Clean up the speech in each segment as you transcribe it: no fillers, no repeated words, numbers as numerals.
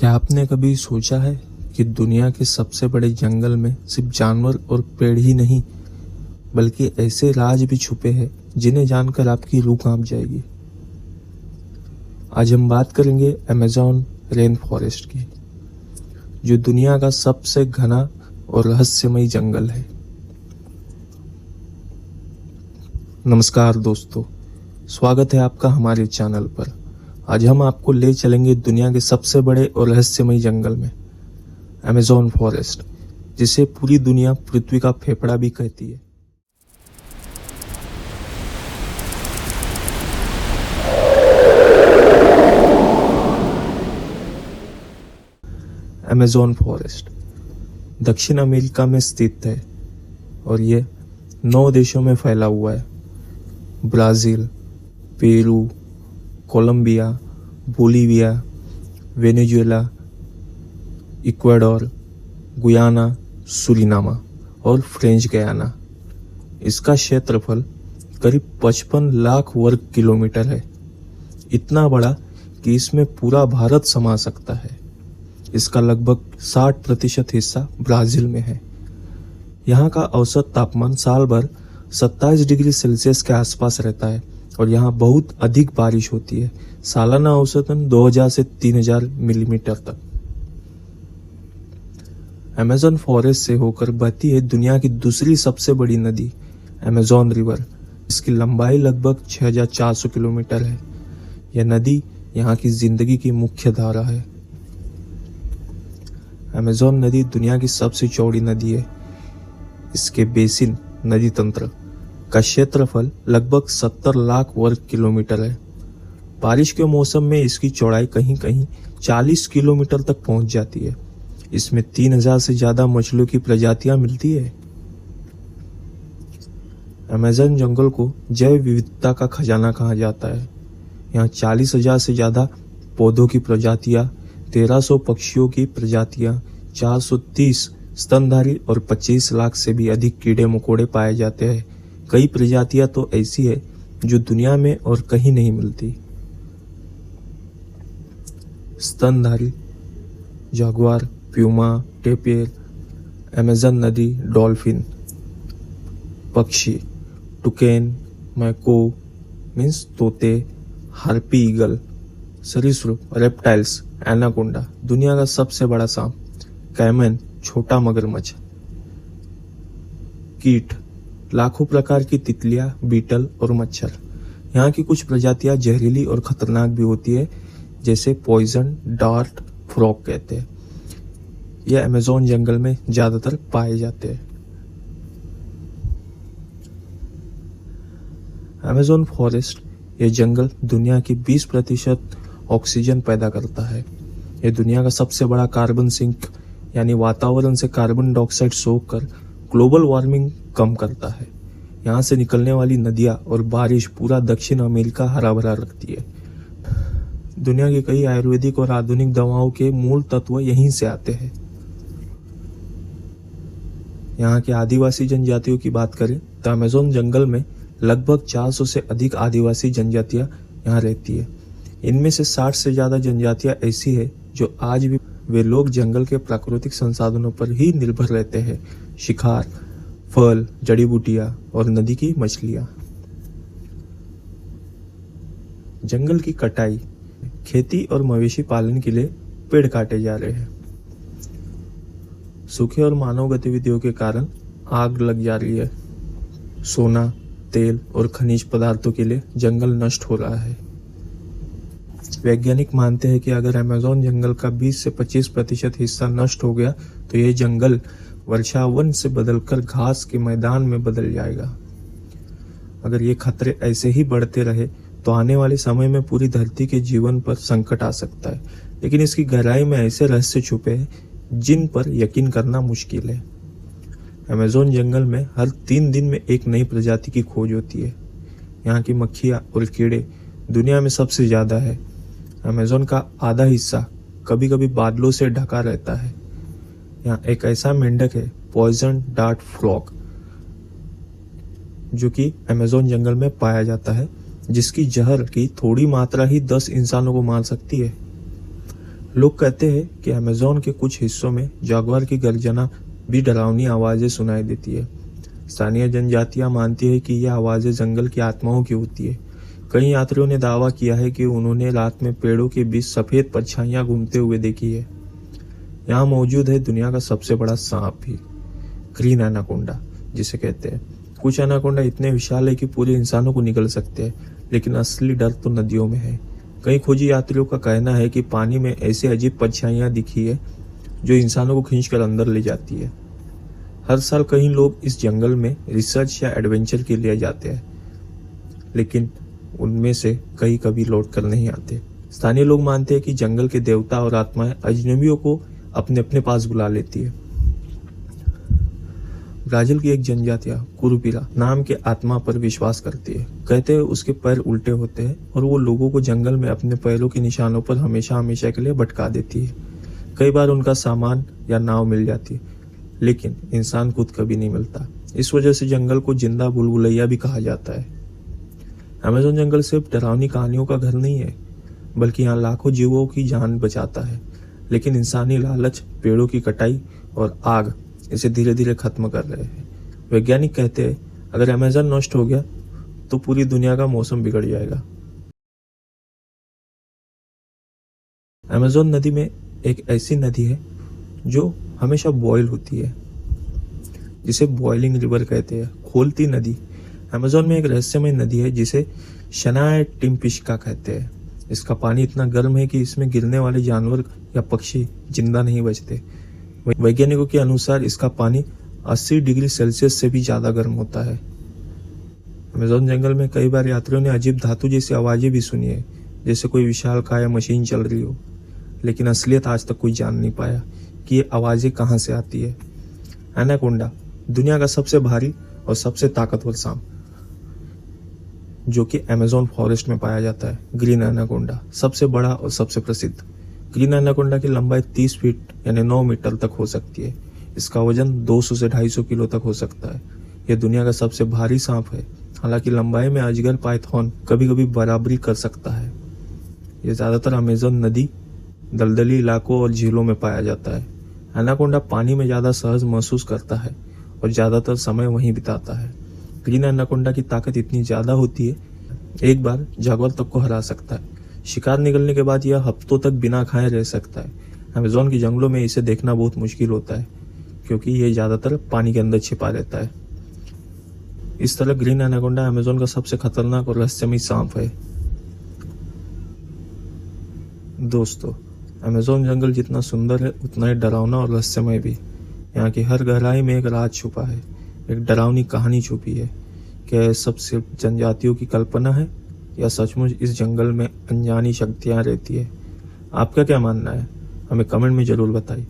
क्या आपने कभी सोचा है कि दुनिया के सबसे बड़े जंगल में सिर्फ जानवर और पेड़ ही नहीं बल्कि ऐसे राज भी छुपे हैं जिन्हें जानकर आपकी रूह कांप जाएगी। आज हम बात करेंगे अमेज़न रेन फॉरेस्ट की, जो दुनिया का सबसे घना और रहस्यमयी जंगल है। नमस्कार दोस्तों, स्वागत है आपका हमारे चैनल पर। आज हम आपको ले चलेंगे दुनिया के सबसे बड़े और रहस्यमयी जंगल में, अमेज़न फॉरेस्ट, जिसे पूरी दुनिया पृथ्वी का फेफड़ा भी कहती है। अमेज़न फॉरेस्ट दक्षिण अमेरिका में स्थित है और ये 9 देशों में फैला हुआ है। Brazil, Peru, Colombia, Bolivia, Venezuela, Ecuador, Guyana, Suriname और फ्रेंच गयाना। इसका क्षेत्रफल करीब 55 लाख वर्ग किलोमीटर है, इतना बड़ा कि इसमें पूरा भारत समा सकता है। इसका लगभग 60% हिस्सा ब्राजील में है। यहाँ का औसत तापमान साल भर 27 डिग्री सेल्सियस के आसपास रहता है और यहाँ बहुत अधिक बारिश होती है, सालाना औसतन 2000 से 3000 मिलीमीटर तक। अमेज़न फॉरेस्ट से होकर बहती है दुनिया की दूसरी सबसे बड़ी नदी अमेज़न रिवर। इसकी लंबाई लगभग 6400 किलोमीटर है। यह नदी यहाँ की जिंदगी की मुख्य धारा है। अमेज़न नदी दुनिया की सबसे चौड़ी नदी है। इसके बेसिन नदी तंत्र का क्षेत्रफल लगभग 70 लाख वर्ग किलोमीटर है। बारिश के मौसम में इसकी चौड़ाई कहीं कहीं 40 किलोमीटर तक पहुंच जाती है। इसमें 3000 से ज्यादा मछलियों की प्रजातियां मिलती है। अमेज़न जंगल को जैव विविधता का खजाना कहा जाता है। यहाँ 40,000 से ज्यादा पौधों की प्रजातियां, 1300 पक्षियों की प्रजातियां, 430 स्तनधारी और 25 लाख से भी अधिक कीड़े मकोड़े पाए जाते हैं। कई प्रजातियां तो ऐसी है जो दुनिया में और कहीं नहीं मिलती। स्तनधारी जागुआर, प्यूमा, टेपियर, अमेज़न नदी डॉल्फिन, पक्षी टुकेन, मैको मीन्स तोते, हार्पी ईगल, सरीसृप रेप्टाइल्स, एनाकोंडा, दुनिया का सबसे बड़ा सांप, कैमन छोटा मगरमच्छ, कीट, लाखों प्रकार की तितलियां, बीटल और मच्छर। यहाँ की कुछ प्रजातियां जहरीली और खतरनाक भी होती है, जैसे पॉइजन डार्ट फ्रॉग कहते हैं। यह अमेज़न जंगल में ज्यादातर पाए जाते हैं। अमेज़न फॉरेस्ट यह जंगल दुनिया की 20% ऑक्सीजन पैदा करता है। यह दुनिया का सबसे बड़ा कार्बन सिंक यानी वातावरण से कार्बन डाइऑक्साइड सोख कर ग्लोबल वार्मिंग कम करता है। यहाँ से निकलने वाली नदियाँ और बारिश पूरा दक्षिण अमेरिका हरा भरा रखती है। दुनिया की कई आयुर्वेदिक और आधुनिक दवाओं के मूल तत्व यहीं से आते हैं। यहाँ के आदिवासी जनजातियों की बात करें तो अमेज़न जंगल में लगभग 400 से अधिक आदिवासी जनजातियां यहाँ रहती है। इनमें से 60 से ज्यादा जनजातियां ऐसी है जो आज भी वे लोग जंगल के प्राकृतिक संसाधनों पर ही निर्भर रहते हैं। शिकार, फल, जड़ी बूटियां और नदी की मछलियां। जंगल की कटाई, खेती और मवेशी पालन के लिए पेड़ काटे जा रहे हैं। सूखे और मानव गतिविधियों के कारण आग लग जा रही है। सोना, तेल और खनिज पदार्थों के लिए जंगल नष्ट हो रहा है। वैज्ञानिक मानते हैं कि अगर अमेज़न जंगल का 20 से 25% हिस्सा नष्ट हो गया तो यह जंगल वर्षावन से बदलकर घास के मैदान में बदल जाएगा। अगर ये खतरे ऐसे ही बढ़ते रहे तो आने वाले समय में पूरी धरती के जीवन पर संकट आ सकता है। लेकिन इसकी गहराई में ऐसे रहस्य छुपे हैं जिन पर यकीन करना मुश्किल है। अमेज़न जंगल में हर 3 दिन में एक नई प्रजाति की खोज होती है। यहाँ की मक्खियाँ और कीड़े दुनिया में सबसे ज्यादा है। अमेज़न का आधा हिस्सा कभी कभी बादलों से ढका रहता है। यहाँ एक ऐसा मेंढक है, पॉइजन डार्ट फ्रॉग, जो कि अमेज़न जंगल में पाया जाता है, जिसकी जहर की थोड़ी मात्रा ही 10 इंसानों को मार सकती है। लोग कहते हैं कि अमेज़न के कुछ हिस्सों में जागवार की गर्जना भी डरावनी आवाजें सुनाई देती है। स्थानीय जनजातियां मानती है कि यह आवाजें जंगल की आत्माओं की होती है। कई यात्रियों ने दावा किया है कि उन्होंने रात में पेड़ों के बीच सफेद परछाइयां घूमते हुए देखी है। यहाँ मौजूद है दुनिया का सबसे बड़ा सांप भी, ग्रीन एनाकोंडा जिसे कहते हैं। कुछ एनाकोंडा इतने विशाल है कि पूरे इंसानों को निगल सकते हैं, लेकिन असली डर तो नदियों में है। कई खोजी यात्रियों का कहना है कि पानी में ऐसे अजीब परछाइयां दिखी है जो इंसानों को खींचकर अंदर ले जाती है। हर साल कई लोग इस जंगल में रिसर्च या एडवेंचर के लिए जाते हैं, लेकिन उनमें से कई कभी लौट कर नहीं आते। स्थानीय लोग मानते हैं कि जंगल के देवता और आत्माएं अजनबियों को अपने अपने पास बुला लेती है। ब्राजील की एक जनजातियां कुरुपिरा नाम के आत्मा पर विश्वास करती है। कहते हैं उसके पैर उल्टे होते हैं और वो लोगों को जंगल में अपने पैरों के निशानों पर हमेशा हमेशा के लिए भटका देती है। कई बार उनका सामान या नाव मिल जाती है, लेकिन इंसान खुद कभी नहीं मिलता। इस वजह से जंगल को जिंदा भूलभुलैया भी कहा जाता है। अमेज़न जंगल सिर्फ डरावनी कहानियों का घर नहीं है, बल्कि यहाँ लाखों जीवों की जान बचाता है। लेकिन इंसानी लालच, पेड़ों की कटाई और आग इसे धीरे धीरे खत्म कर रहे हैं। वैज्ञानिक कहते हैं अगर अमेज़न नष्ट हो गया तो पूरी दुनिया का मौसम बिगड़ जाएगा। अमेज़न नदी में एक ऐसी नदी है जो हमेशा बॉयल होती है, जिसे बॉइलिंग रिवर कहते हैं, खोलती नदी। अमेज़न में एक रहस्यमय नदी है जिसे शनाय टिम्पिस्का कहते हैं। इसका पानी इतना गर्म है कि इसमें गिरने वाले जानवर या पक्षी जिंदा नहीं बचते। वैज्ञानिकों के अनुसार इसका पानी 80 डिग्री सेल्सियस से भी ज्यादा गर्म होता है। अमेज़न जंगल में कई बार यात्रियों ने अजीब धातु जैसी आवाजें भी सुनी है, जैसे कोई विशालकाय मशीन चल रही हो, लेकिन असलियत आज तक कोई जान नहीं पाया कि ये आवाजें कहां से आती है। एनाकोंडा दुनिया का सबसे भारी और सबसे ताकतवर सांप, जो कि अमेज़न फॉरेस्ट में पाया जाता है। ग्रीन एनाकोंडा सबसे बड़ा और सबसे प्रसिद्ध। ग्रीन एनाकोंडा की लंबाई 30 फीट यानी 9 मीटर तक हो सकती है। इसका वजन 200 से 250 किलो तक हो सकता है। यह दुनिया का सबसे भारी सांप है। हालांकि लंबाई में अजगर पाइथन कभी कभी बराबरी कर सकता है। यह ज्यादातर अमेज़न नदी, दलदली इलाकों और झीलों में पाया जाता है। एनाकोंडा पानी में ज्यादा सहज महसूस करता है और ज्यादातर समय वहीं बिताता है। ग्रीन एनाकोंडा की ताकत इतनी ज्यादा होती है, एक बार जागवार तक को हरा सकता है। शिकार निकलने के बाद यह हफ्तों तक बिना खाए रह सकता है। अमेज़न के जंगलों में इसे देखना बहुत मुश्किल होता है, क्योंकि यह ज्यादातर पानी के अंदर छिपा रहता है। इस तरह ग्रीन एनाकोंडा अमेज़न का सबसे खतरनाक और रहस्यमय सांप है। दोस्तों, अमेज़न जंगल जितना सुंदर है उतना ही डरावना और रहस्यमय भी। यहाँ की हर गहराई में एक राज छुपा है, एक डरावनी कहानी छुपी है। क्या यह सब सिर्फ जनजातियों की कल्पना है या सचमुच इस जंगल में अनजानी शक्तियां रहती है? आपका क्या मानना है? हमें कमेंट में जरूर बताइए।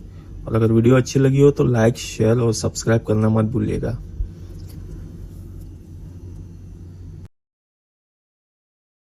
और अगर वीडियो अच्छी लगी हो तो लाइक, शेयर और सब्सक्राइब करना मत भूलिएगा।